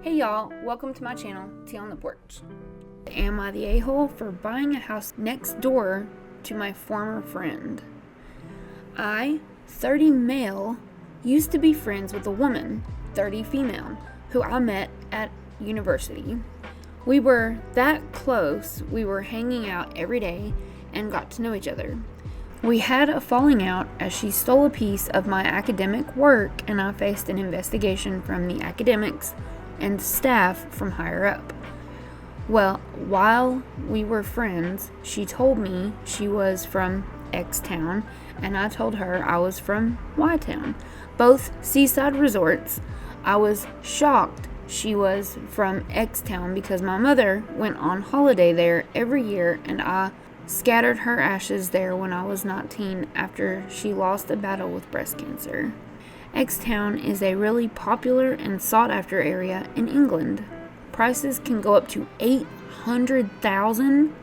Hey y'all, welcome to my channel, Tea on the Porch. Am I the a-hole for buying a house next door to my former friend? I, 30 male, used to be friends with a woman, 30 female, who I met at university. We were that close, we were hanging out every day and got to know each other. We had a falling out as she stole a piece of my academic work and I faced an investigation from the academics and staff from higher up. Well, while we were friends, she told me she was from X town and I told her I was from Y town, both seaside resorts. I was shocked she was from X town because my mother went on holiday there every year and I scattered her ashes there when I was 19 after she lost a battle with breast cancer. X-Town is a really popular and sought-after area in England. Prices can go up to $800,000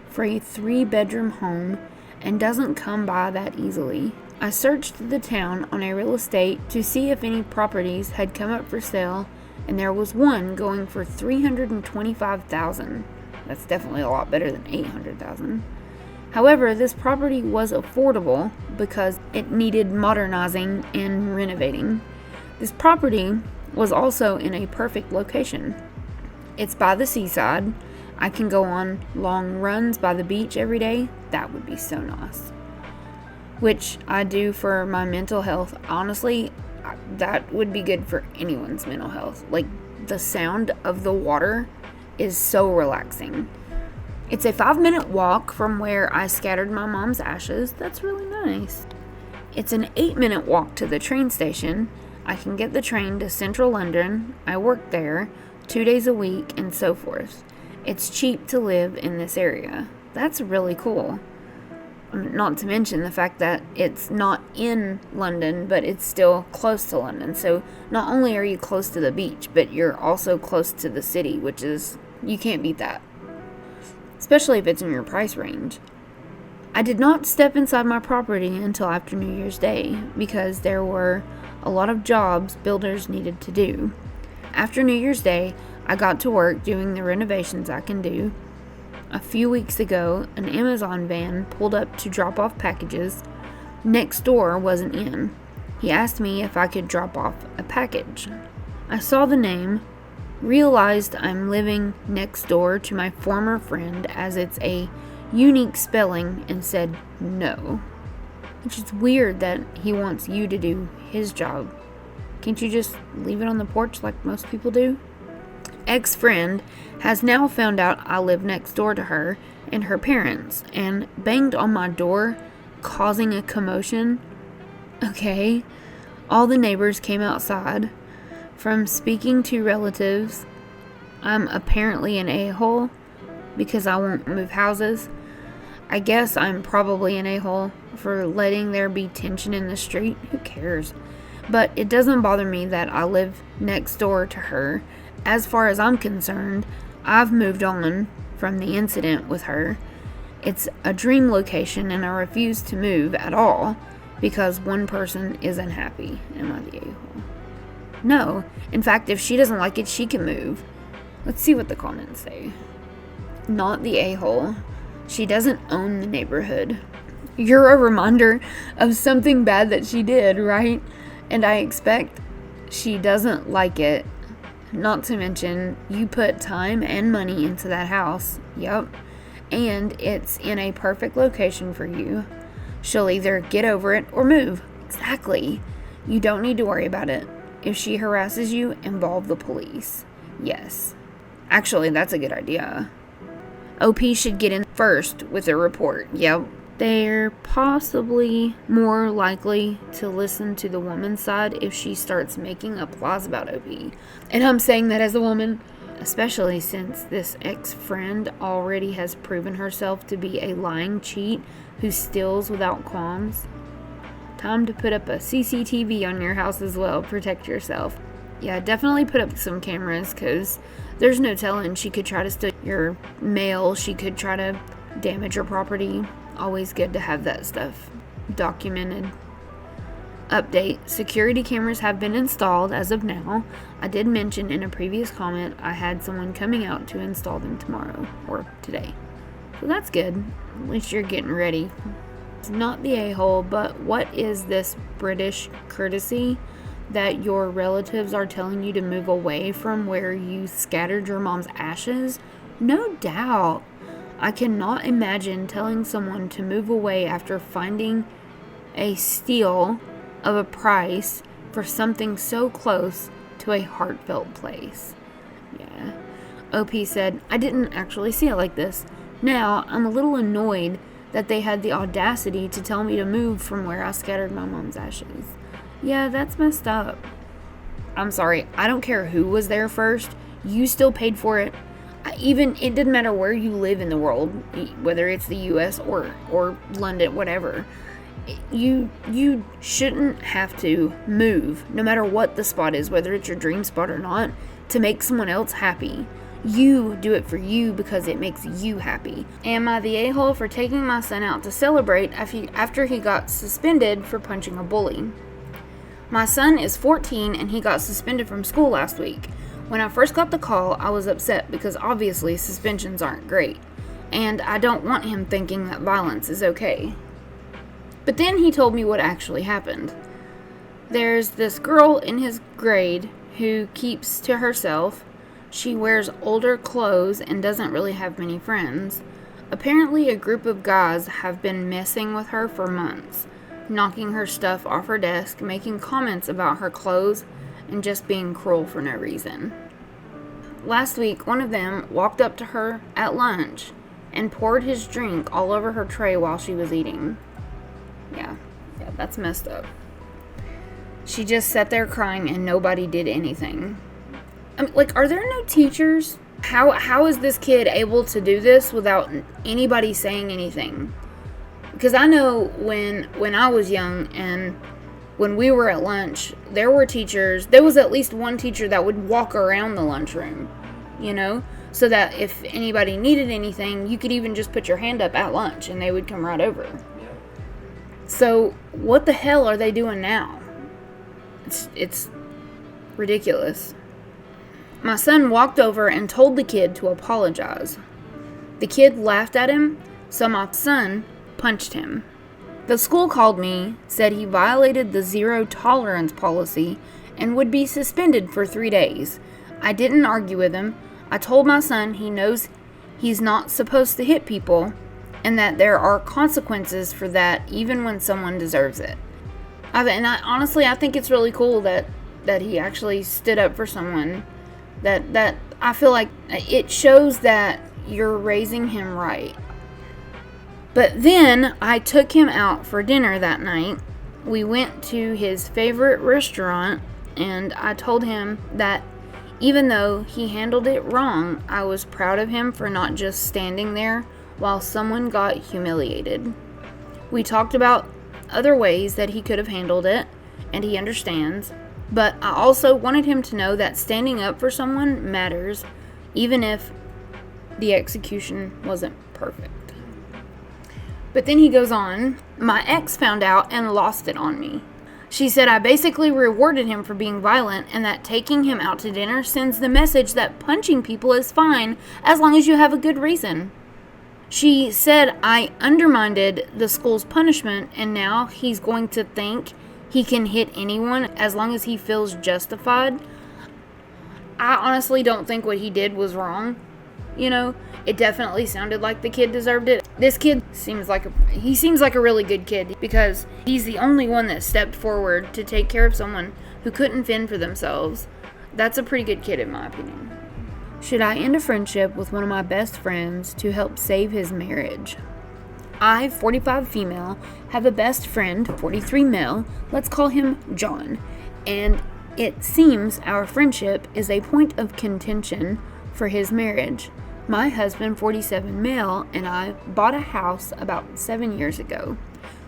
for a 3-bedroom home and doesn't come by that easily. I searched the town on a real estate to see if any properties had come up for sale, and there was one going for $325,000. That's definitely a lot better than $800,000. However, this property was affordable because it needed modernizing and renovating. This property was also in a perfect location. It's by the seaside. I can go on long runs by the beach every day. That would be so nice. Which I do for my mental health. Honestly, that would be good for anyone's mental health. Like, the sound of the water is so relaxing. It's a 5-minute walk from where I scattered my mom's ashes. That's really nice. It's an 8-minute walk to the train station. I can get the train to central London. I work there 2 days a week and so forth. It's cheap to live in this area. That's really cool. Not to mention the fact that it's not in London, but it's still close to London. So not only are you close to the beach, but you're also close to the city, which is, you can't beat that. Especially if it's in your price range. I did not step inside my property until after New Year's Day because there were a lot of jobs builders needed to do. After New Year's Day, I got to work doing the renovations I can do. A few weeks ago, an Amazon van pulled up to drop off packages. Next door wasn't in. He asked me if I could drop off a package. I saw the name, realized I'm living next door to my former friend as it's a unique spelling and said no. Which is weird that he wants you to do his job. Can't you just leave it on the porch like most people do? Ex-friend has now found out I live next door to her and her parents and banged on my door, causing a commotion. Okay, all the neighbors came outside. From speaking to relatives, I'm apparently an a-hole because I won't move houses. I guess I'm probably an a-hole for letting there be tension in the street. Who cares? But it doesn't bother me that I live next door to her. As far as I'm concerned, I've moved on from the incident with her. It's a dream location and I refuse to move at all because one person is unhappy. Am I the a-hole? No. In fact, if she doesn't like it, she can move. Let's see what the comments say. Not the a-hole. She doesn't own the neighborhood. You're a reminder of something bad that she did, right? And I expect she doesn't like it. Not to mention, you put time and money into that house. Yep. And it's in a perfect location for you. She'll either get over it or move. Exactly. You don't need to worry about it. If she harasses you, involve the police. Yes. Actually, that's a good idea. OP should get in first with a report. Yep. They're possibly more likely to listen to the woman's side if she starts making up lies about OP. And I'm saying that as a woman, especially since this ex-friend already has proven herself to be a lying cheat who steals without qualms. Time to put up a CCTV on your house as well. Protect yourself. Yeah, definitely put up some cameras because there's no telling. She could try to steal your mail. She could try to damage your property. Always good to have that stuff documented. Update: security cameras have been installed as of now. I did mention in a previous comment I had someone coming out to install them tomorrow or today. So that's good. At least you're getting ready. It's not the a-hole, but what is this British courtesy that your relatives are telling you to move away from where you scattered your mom's ashes? No doubt. I cannot imagine telling someone to move away after finding a steal of a price for something so close to a heartfelt place. Yeah. OP said, I didn't actually see it like this. Now, I'm a little annoyed that they had the audacity to tell me to move from where I scattered my mom's ashes. Yeah, that's messed up. I'm sorry, I don't care who was there first. You still paid for it. It didn't matter where you live in the world, whether it's the US or London, whatever. You shouldn't have to move, no matter what the spot is, whether it's your dream spot or not, to make someone else happy. You do it for you because it makes you happy. Am I the a-hole for taking my son out to celebrate after he got suspended for punching a bully? My son is 14 and he got suspended from school last week. When I first got the call, I was upset because obviously suspensions aren't great, and I don't want him thinking that violence is okay. But then he told me what actually happened. There's this girl in his grade who keeps to herself. She wears older clothes and doesn't really have many friends. Apparently, a group of guys have been messing with her for months, knocking her stuff off her desk, making comments about her clothes, and just being cruel for no reason. Last week, one of them walked up to her at lunch and poured his drink all over her tray while she was eating. Yeah, that's messed up. She just sat there crying and nobody did anything. I mean, are there no teachers? How is this kid able to do this without anybody saying anything? Because I know when I was young and when we were at lunch, there were teachers, there was at least one teacher that would walk around the lunchroom, so that if anybody needed anything, you could even just put your hand up at lunch and they would come right over. So what the hell are they doing now? It's ridiculous. My son walked over and told the kid to apologize. The kid laughed at him, so my son punched him. The school called me, said he violated the zero tolerance policy and would be suspended for 3 days. I didn't argue with him. I told my son he knows he's not supposed to hit people and that there are consequences for that even when someone deserves it. I think it's really cool that he actually stood up for someone. That I feel like it shows that you're raising him right. But then I took him out for dinner that night. We went to his favorite restaurant, and I told him that even though he handled it wrong, I was proud of him for not just standing there while someone got humiliated. We talked about other ways that he could have handled it, and he understands. But I also wanted him to know that standing up for someone matters, even if the execution wasn't perfect. But then he goes on, my ex found out and lost it on me. She said I basically rewarded him for being violent and that taking him out to dinner sends the message that punching people is fine as long as you have a good reason. She said I undermined the school's punishment and now he's going to think he can hit anyone as long as he feels justified. I honestly don't think what he did was wrong. It definitely sounded like the kid deserved it. This kid seems like a really good kid because he's the only one that stepped forward to take care of someone who couldn't fend for themselves. That's a pretty good kid in my opinion. Should I end a friendship with one of my best friends to help save his marriage? I, 45 female, have a best friend, 43 male, let's call him John, and it seems our friendship is a point of contention for his marriage. My husband, 47 male, and I bought a house about 7 years ago.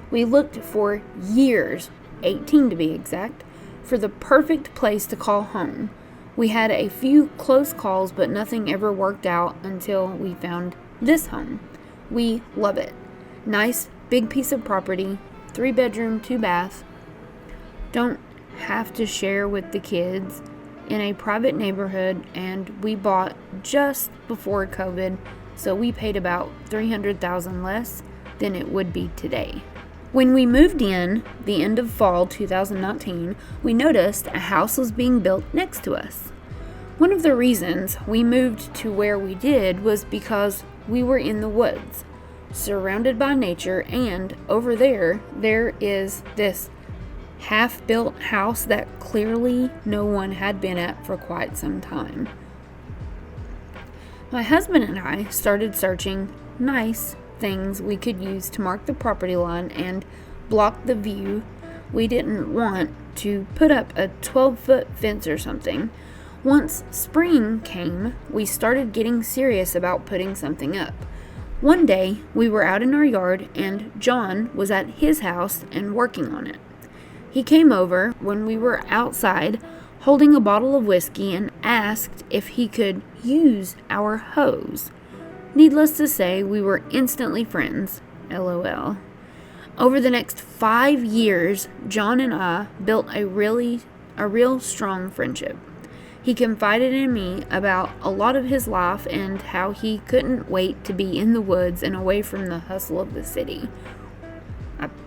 We looked for years, 18 to be exact, for the perfect place to call home. We had a few close calls, but nothing ever worked out until we found this home. We love it. Nice, big piece of property, 3 bedroom, 2 bath. don't have to share with the kids in a private neighborhood, and we bought just before COVID, so we paid about $300,000 less than it would be today. When we moved in, the end of fall 2019, we noticed a house was being built next to us. One of the reasons we moved to where we did was because we were in the woods, surrounded by nature, and over there is this half-built house that clearly no one had been at for quite some time. My husband and I started searching nice things we could use to mark the property line and block the view. We didn't want to put up a 12-foot fence or something. Once spring came, we started getting serious about putting something up. One day, we were out in our yard and John was at his house and working on it. He came over when we were outside holding a bottle of whiskey and asked if he could use our hose. Needless to say, we were instantly friends. LOL. Over the next 5 years, John and I built a real strong friendship. He confided in me about a lot of his life and how he couldn't wait to be in the woods and away from the hustle of the city.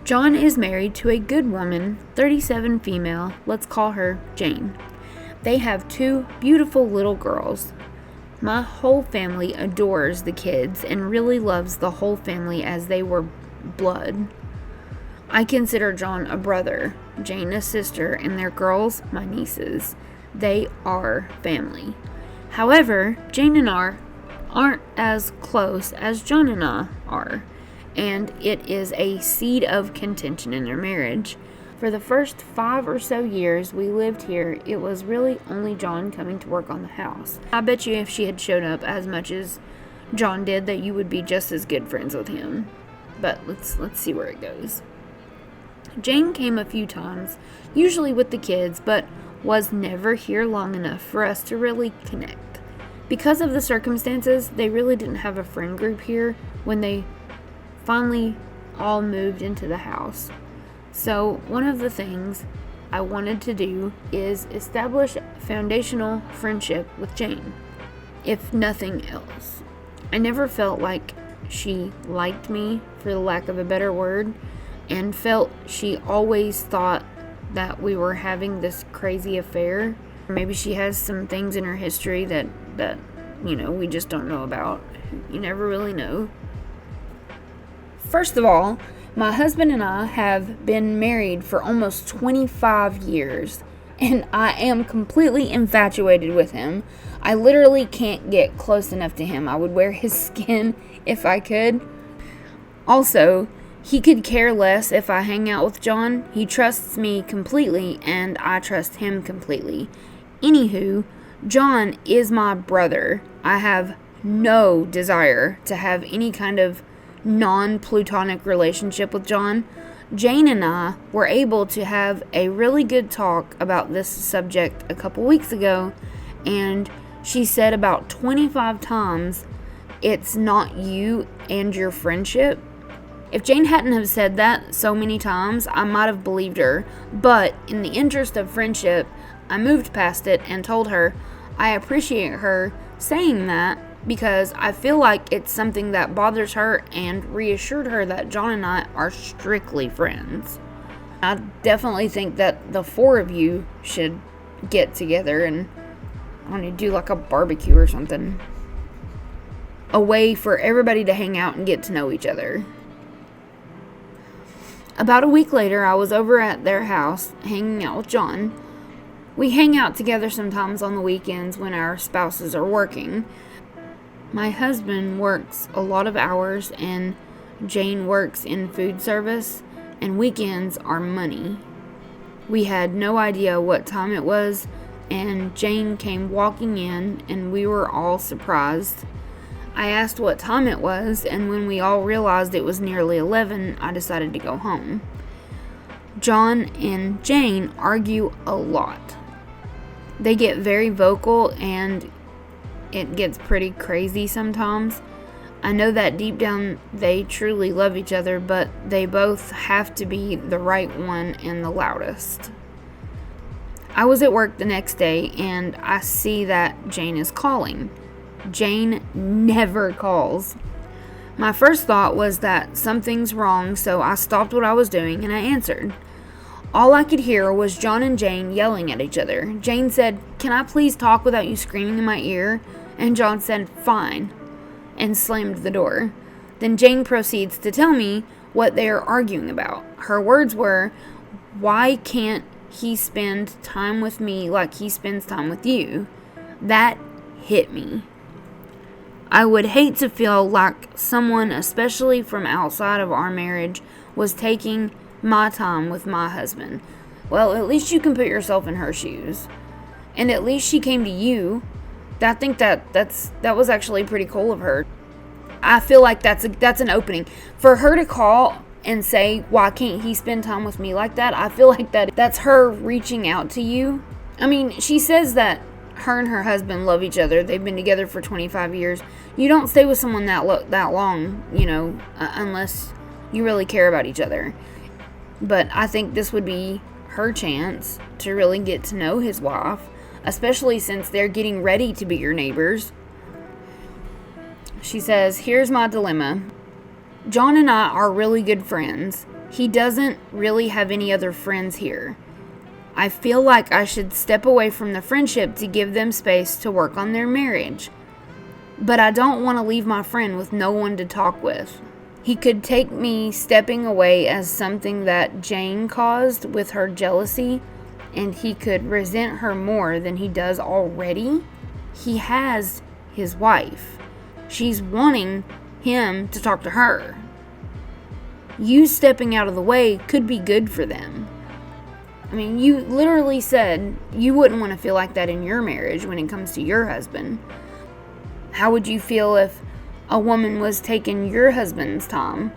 John is married to a good woman, 37 female. Let's call her Jane. They have 2 beautiful little girls. My whole family adores the kids and really loves the whole family as they were blood. I consider John a brother, Jane a sister, and their girls my nieces. They are family. However, Jane and I aren't as close as John and I are, and it is a seed of contention in their marriage. For the first 5 or so years we lived here, it was really only John coming to work on the house. I bet you if she had showed up as much as John did that you would be just as good friends with him. But let's see where it goes. Jane came a few times, usually with the kids, but was never here long enough for us to really connect. Because of the circumstances, they really didn't have a friend group here when they finally all moved into the house. So one of the things I wanted to do is establish foundational friendship with Jane, if nothing else. I never felt like she liked me, for the lack of a better word, and felt she always thought that we were having this crazy affair. Maybe she has some things in her history that we just don't know about. You never really know. First of all, my husband and I have been married for almost 25 years, and I am completely infatuated with him. I literally can't get close enough to him. I would wear his skin if I could. Also, he could care less if I hang out with John. He trusts me completely, and I trust him completely. Anywho, John is my brother. I have no desire to have any kind of non-plutonic relationship with John. Jane and I were able to have a really good talk about this subject a couple weeks ago, and she said about 25 times, "It's not you and your friendship." If Jane hadn't have said that so many times, I might have believed her, but in the interest of friendship, I moved past it and told her I appreciate her saying that because I feel like it's something that bothers her, and reassured her that John and I are strictly friends. I definitely think that the 4 of you should get together and do like a barbecue or something. A way for everybody to hang out and get to know each other. About a week later, I was over at their house hanging out with John. We hang out together sometimes on the weekends when our spouses are working. My husband works a lot of hours and Jane works in food service, and weekends are money. We had no idea what time it was, and Jane came walking in and we were all surprised. I asked what time it was, and when we all realized it was nearly 11, I decided to go home. John and Jane argue a lot. They get very vocal and it gets pretty crazy sometimes. I know that deep down they truly love each other, but they both have to be the right one and the loudest. I was at work the next day and I see that Jane is calling. Jane never calls. My first thought was that something's wrong, so I stopped what I was doing and I answered. All I could hear was John and Jane yelling at each other. Jane said, "Can I please talk without you screaming in my ear?" And John said, "Fine," and slammed the door. Then Jane proceeds to tell me what they are arguing about. Her words were, "Why can't he spend time with me like he spends time with you?" That hit me. I would hate to feel like someone, especially from outside of our marriage, was taking my time with my husband. Well, at least you can put yourself in her shoes. And at least she came to you. I think that was actually pretty cool of her. I feel like that's an opening. For her to call and say, "Why can't he spend time with me like that?" I feel like that's her reaching out to you. I mean, she says that her and her husband love each other. They've been together for 25 years. You don't stay with someone that long, unless you really care about each other. But I think this would be her chance to really get to know his wife, especially since they're getting ready to be your neighbors. She says, "Here's my dilemma. John and I are really good friends. He doesn't really have any other friends here. I feel like I should step away from the friendship to give them space to work on their marriage. But I don't want to leave my friend with no one to talk with. He could take me stepping away as something that Jane caused with her jealousy, and he could resent her more than he does already. He has his wife. She's wanting him to talk to her. You stepping out of the way could be good for them." I mean, you literally said you wouldn't want to feel like that in your marriage when it comes to your husband. How would you feel if a woman was taking your husband's time?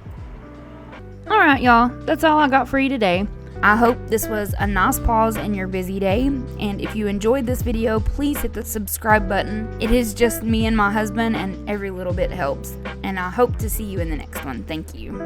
Alright, y'all. That's all I got for you today. I hope this was a nice pause in your busy day. And if you enjoyed this video, please hit the subscribe button. It is just me and my husband, and every little bit helps. And I hope to see you in the next one. Thank you.